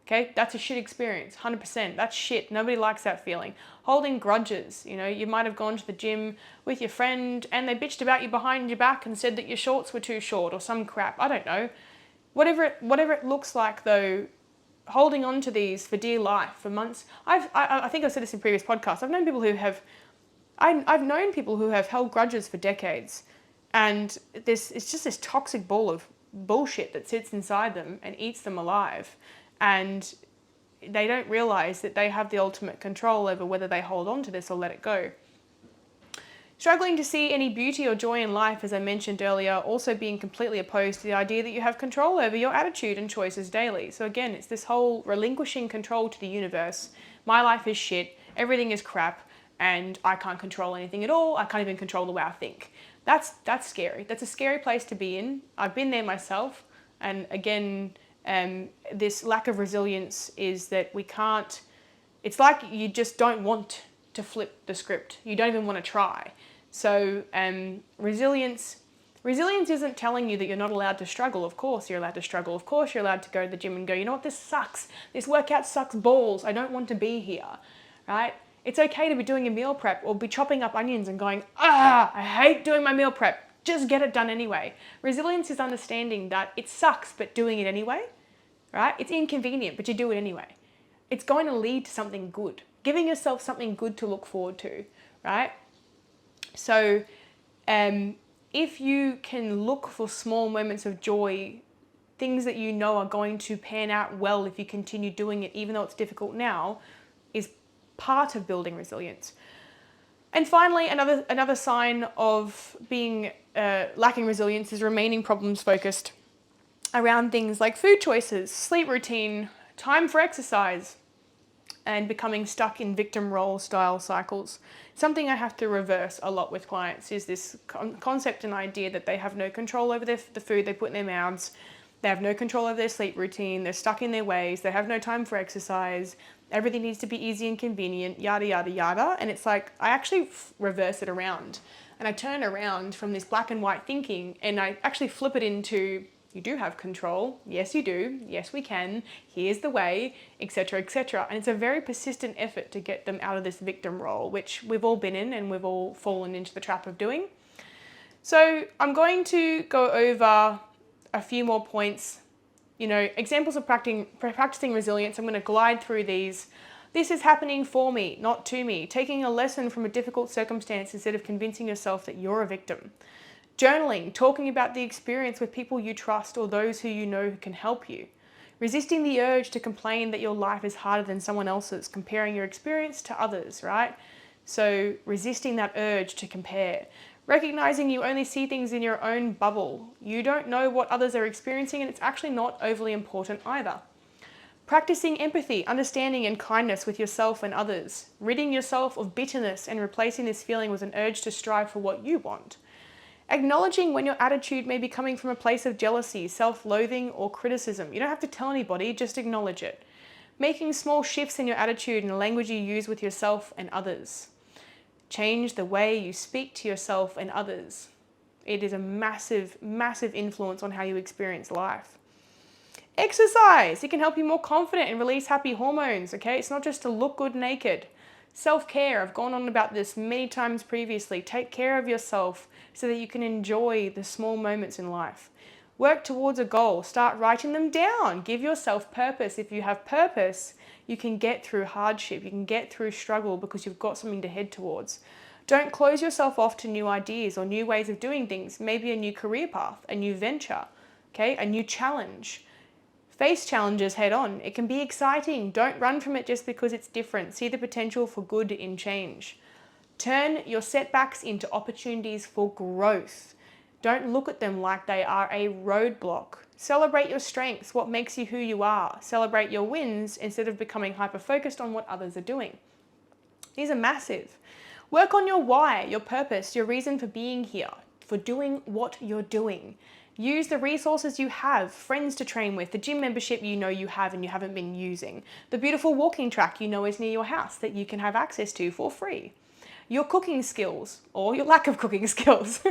Okay, that's a shit experience, 100%. That's shit. Nobody likes that feeling. Holding grudges, you might have gone to the gym with your friend and they bitched about you behind your back and said that your shorts were too short or some crap. I don't know. Whatever it looks like though, holding on to these for dear life for months. I think I've said this in previous podcasts. I've known people who have held grudges for decades, and it's just this toxic ball of bullshit that sits inside them and eats them alive. And they don't realize that they have the ultimate control over whether they hold on to this or let it go. Struggling to see any beauty or joy in life, as I mentioned earlier, also being completely opposed to the idea that you have control over your attitude and choices daily. So again, it's this whole relinquishing control to the universe. My life is shit, everything is crap, and I can't control anything at all. I can't even control the way I think. That's scary. That's a scary place to be in. I've been there myself. And again, this lack of resilience is that we can't, it's like you just don't want to flip the script. You don't even want to try. So resilience isn't telling you that you're not allowed to struggle. Of course you're allowed to struggle. Of course you're allowed to go to the gym and go, you know what, this sucks. This workout sucks balls. I don't want to be here, right? It's okay to be doing a meal prep or be chopping up onions and going, I hate doing my meal prep. Just get it done anyway. Resilience is understanding that it sucks, but doing it anyway, right? It's inconvenient, but you do it anyway. It's going to lead to something good. Giving yourself something good to look forward to, right? So if you can look for small moments of joy, things that you know are going to pan out well if you continue doing it, even though it's difficult now, is part of building resilience. And finally, another sign of being lacking resilience is remaining problems focused around things like food choices, sleep routine, time for exercise, and becoming stuck in victim role style cycles. Something I have to reverse a lot with clients is this concept and idea that they have no control over the food they put in their mouths. They have no control over their sleep routine. They're stuck in their ways. They have no time for exercise. Everything needs to be easy and convenient, yada, yada, yada. And it's like, I actually reverse it around. And I turn around from this black and white thinking and I actually flip it into, you do have control. Yes, you do. Yes, we can. Here's the way, etc., etc. And it's a very persistent effort to get them out of this victim role, which we've all been in and we've all fallen into the trap of doing. So I'm going to go over a few more points. Examples of practicing resilience. I'm going to glide through these. This is happening for me, not to me. Taking a lesson from a difficult circumstance instead of convincing yourself that you're a victim. Journaling, talking about the experience with people you trust or those who you know who can help you. Resisting the urge to complain that your life is harder than someone else's, comparing your experience to others, right? So resisting that urge to compare. Recognizing you only see things in your own bubble. You don't know what others are experiencing and it's actually not overly important either. Practicing empathy, understanding and kindness with yourself and others. Ridding yourself of bitterness and replacing this feeling with an urge to strive for what you want. Acknowledging when your attitude may be coming from a place of jealousy, self-loathing or criticism. You don't have to tell anybody, just acknowledge it. Making small shifts in your attitude and the language you use with yourself and others. Change the way you speak to yourself and others. It is a massive, massive influence on how you experience life. Exercise. It can help you more confident and release happy hormones, okay? It's not just to look good naked. Self-care. I've gone on about this many times previously. Take care of yourself so that you can enjoy the small moments in life. Work towards a goal. Start writing them down. Give yourself purpose. If you have purpose, you can get through hardship. You can get through struggle because you've got something to head towards. Don't close yourself off to new ideas or new ways of doing things. Maybe a new career path, a new venture, okay? A new challenge. Face challenges head on. It can be exciting. Don't run from it just because it's different. See the potential for good in change. Turn your setbacks into opportunities for growth. Don't look at them like they are a roadblock. Celebrate your strengths, what makes you who you are. Celebrate your wins instead of becoming hyper-focused on what others are doing. These are massive. Work on your why, your purpose, your reason for being here, for doing what you're doing. Use the resources you have, friends to train with, the gym membership you know you have and you haven't been using, the beautiful walking track you know is near your house that you can have access to for free. Your cooking skills, or your lack of cooking skills.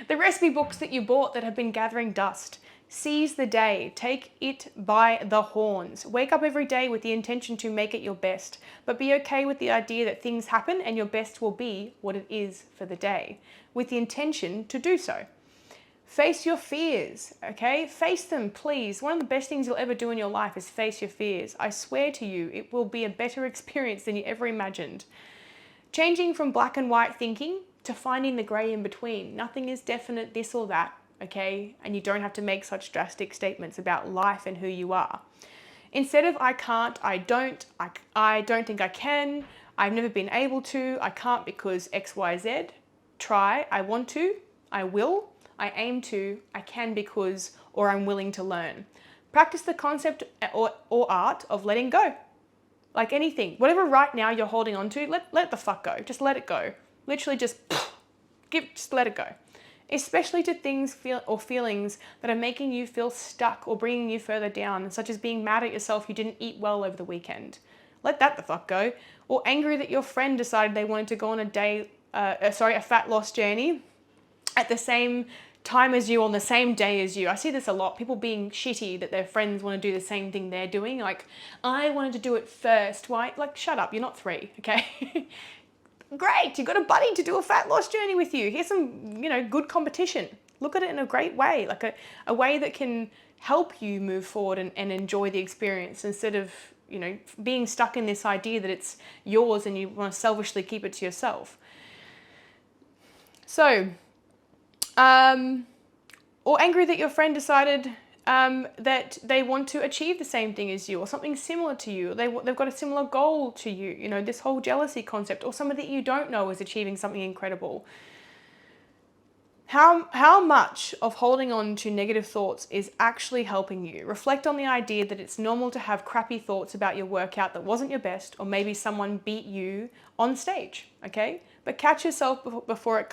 The recipe books that you bought that have been gathering dust. Seize the day. Take it by the horns. Wake up every day with the intention to make it your best, but be okay with the idea that things happen and your best will be what it is for the day, with the intention to do so. Face your fears, okay? Face them, please. One of the best things you'll ever do in your life is face your fears. I swear to you, it will be a better experience than you ever imagined. Changing from black and white thinking to finding the grey in between. Nothing is definite, this or that, okay? And you don't have to make such drastic statements about life and who you are. Instead of I can't, I don't think I can, I've never been able to, I can't because X, Y, Z, try, I want to, I will, I aim to, I can because, or I'm willing to learn. Practice the concept or art of letting go. Like anything, whatever right now you're holding on to, let the fuck go. Just let it go. Literally just let it go. Especially to things or feelings that are making you feel stuck or bringing you further down, such as being mad at yourself you didn't eat well over the weekend. Let that the fuck go. Or angry that your friend decided they wanted to go on a fat loss journey at the same time as you on the same day as you. I see this a lot. People being shitty that their friends want to do the same thing they're doing. Like, I wanted to do it first. Why? Like, shut up. You're not 3, okay? Great. You've got a buddy to do a fat loss journey with you. Here's some, good competition. Look at it in a great way, like a way that can help you move forward and enjoy the experience instead of, being stuck in this idea that it's yours and you want to selfishly keep it to yourself. So, or angry that your friend decided that they want to achieve the same thing as you or something similar to you. They've got a similar goal to you, this whole jealousy concept, or somebody that you don't know is achieving something incredible. How much of holding on to negative thoughts is actually helping you? Reflect on the idea that it's normal to have crappy thoughts about your workout that wasn't your best, or maybe someone beat you on stage, okay? But catch yourself before it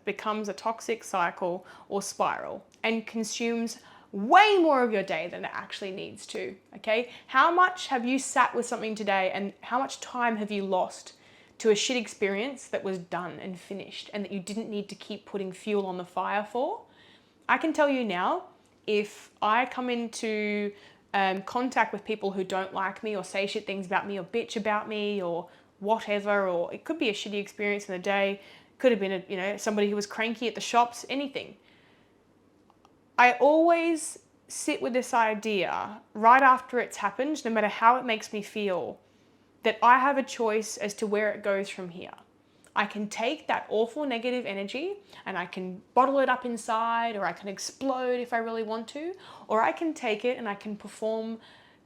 becomes a toxic cycle or spiral and consumes way more of your day than it actually needs to, okay? How much have you sat with something today and how much time have you lost to a shit experience that was done and finished and that you didn't need to keep putting fuel on the fire for? I can tell you now, if I come into contact with people who don't like me or say shit things about me or bitch about me or whatever, or it could be a shitty experience in the day, could have been somebody who was cranky at the shops, anything. I always sit with this idea right after it's happened, no matter how it makes me feel, that I have a choice as to where it goes from here. I can take that awful negative energy and I can bottle it up inside, or I can explode if I really want to, or I can take it and I can perform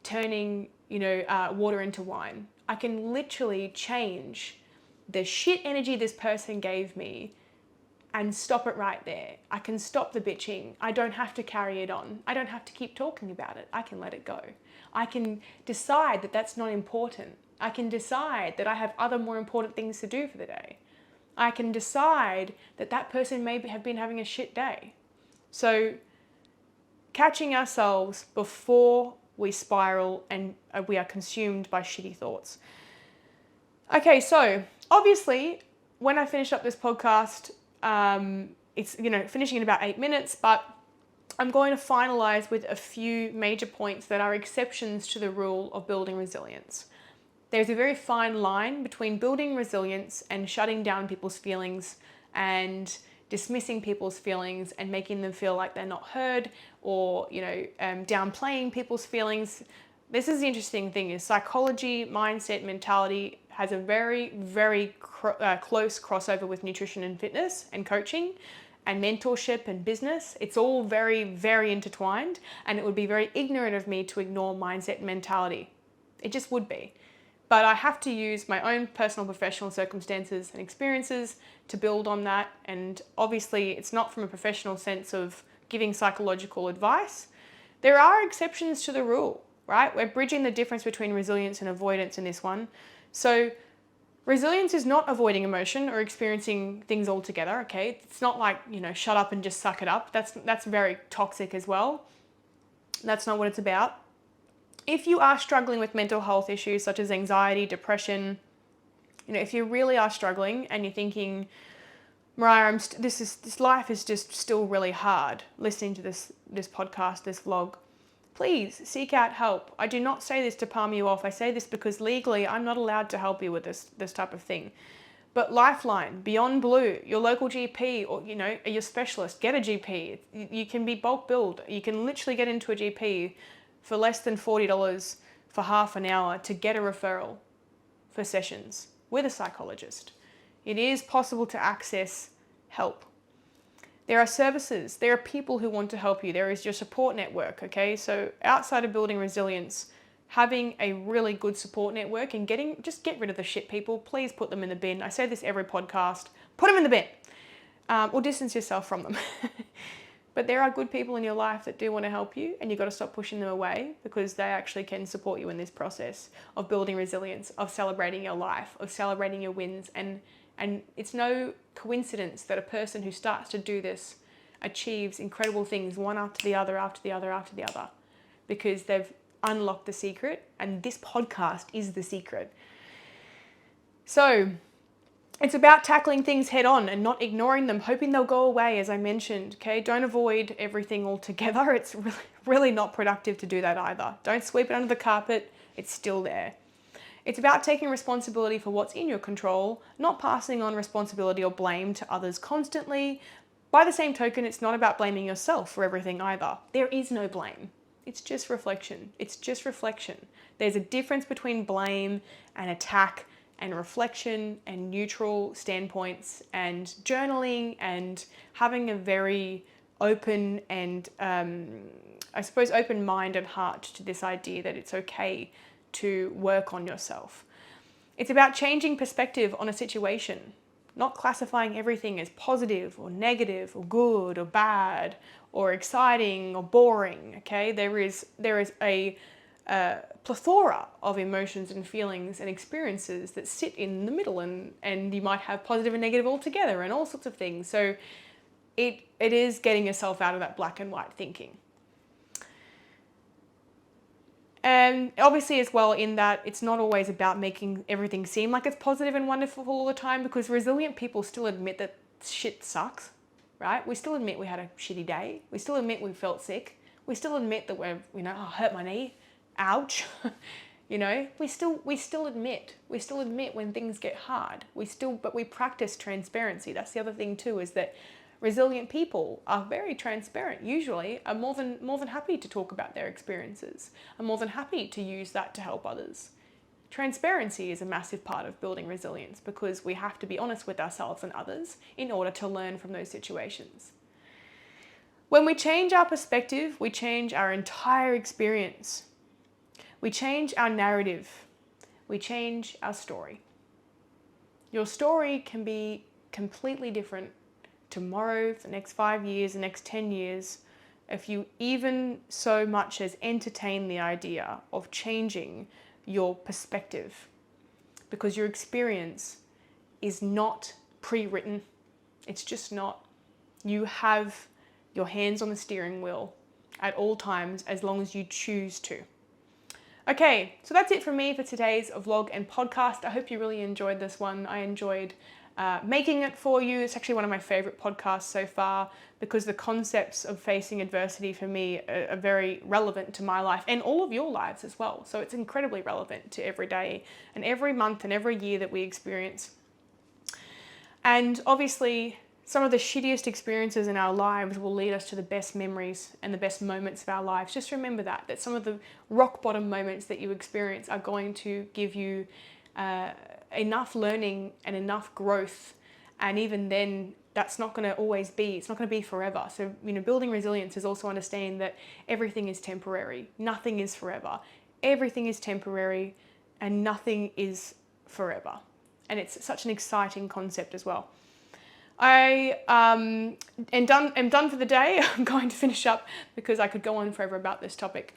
turning, water into wine. I can literally change the shit energy this person gave me and stop it right there. I can stop the bitching. I don't have to carry it on. I don't have to keep talking about it. I can let it go. I can decide that that's not important. I can decide that I have other more important things to do for the day. I can decide that that person may have been having a shit day. So catching ourselves before we spiral and we are consumed by shitty thoughts. Okay, so obviously when I finish up this podcast, it's finishing in about 8 minutes, but I'm going to finalize with a few major points that are exceptions to the rule of building resilience. There's a very fine line between building resilience and shutting down people's feelings and dismissing people's feelings and making them feel like they're not heard, or downplaying people's feelings. This is the interesting thing: is psychology, mindset, mentality has a very, very close crossover with nutrition and fitness and coaching and mentorship and business. It's all very, very intertwined, and it would be very ignorant of me to ignore mindset and mentality. It just would be. But I have to use my own personal professional circumstances and experiences to build on that. And obviously it's not from a professional sense of giving psychological advice. There are exceptions to the rule, right? We're bridging the difference between resilience and avoidance in this one. So resilience is not avoiding emotion or experiencing things altogether, okay? It's not like, shut up and just suck it up. That's very toxic as well. That's not what it's about. If you are struggling with mental health issues such as anxiety, depression, if you really are struggling and you're thinking, Mariah, this life is just still really hard. Listening to this podcast, this vlog, please seek out help. I do not say this to palm you off. I say this because legally I'm not allowed to help you with this type of thing. But Lifeline, Beyond Blue, your local GP, or your specialist, get a GP. You can be bulk billed. You can literally get into a GP for less than $40 for half an hour to get a referral for sessions with a psychologist. It is possible to access help. There are services, there are people who want to help you. There is your support network, okay? So outside of building resilience, having a really good support network and just get rid of the shit people. Please put them in the bin. I say this every podcast. Put them in the bin, or distance yourself from them. But there are good people in your life that do want to help you, and you've got to stop pushing them away, because they actually can support you in this process of building resilience, of celebrating your life, of celebrating your wins. And it's no coincidence that a person who starts to do this achieves incredible things one after the other, after the other, after the other, because they've unlocked the secret, and this podcast is the secret. So it's about tackling things head on and not ignoring them, hoping they'll go away, as I mentioned, okay? Don't avoid everything altogether. It's really not productive to do that either. Don't sweep it under the carpet. It's still there. It's about taking responsibility for what's in your control, not passing on responsibility or blame to others constantly. By the same token, it's not about blaming yourself for everything either. There is no blame. It's just reflection. It's just reflection. There's a difference between blame and attack and reflection and neutral standpoints and journaling and having a very open and open mind and heart to this idea that it's okay to work on yourself. It's about changing perspective on a situation, not classifying everything as positive or negative or good or bad or exciting or boring, okay? There is a plethora of emotions and feelings and experiences that sit in the middle, and you might have positive and negative all together and all sorts of things. So it is getting yourself out of that black and white thinking. And obviously as well, in that it's not always about making everything seem like it's positive and wonderful all the time, because resilient people still admit that shit sucks, right? We still admit we had a shitty day. We still admit we felt sick. We still admit that I hurt my knee. Ouch. We still admit when things get hard. But we practice transparency. That's the other thing too, is that resilient people are very transparent, usually are more than happy to talk about their experiences, are more than happy to use that to help others. Transparency is a massive part of building resilience, because we have to be honest with ourselves and others in order to learn from those situations. When we change our perspective, we change our entire experience. We change our narrative. We change our story. Your story can be completely different tomorrow, the next 5 years, the next 10 years, if you even so much as entertain the idea of changing your perspective, because your experience is not pre-written. It's just not. You have your hands on the steering wheel at all times, as long as you choose to. Okay, so that's it from me for today's vlog and podcast. I hope you really enjoyed this one. I enjoyed making it for you. It's actually one of my favorite podcasts so far, because the concepts of facing adversity for me are very relevant to my life and all of your lives as well. So it's incredibly relevant to every day and every month and every year that we experience. And obviously, some of the shittiest experiences in our lives will lead us to the best memories and the best moments of our lives. Just remember that some of the rock bottom moments that you experience are going to give you enough learning and enough growth. And even then, that's not going to always be, it's not going to be forever. So, building resilience is also understanding that everything is temporary. Nothing is forever. Everything is temporary and nothing is forever. And it's such an exciting concept as well. I am done for the day. I'm going to finish up because I could go on forever about this topic.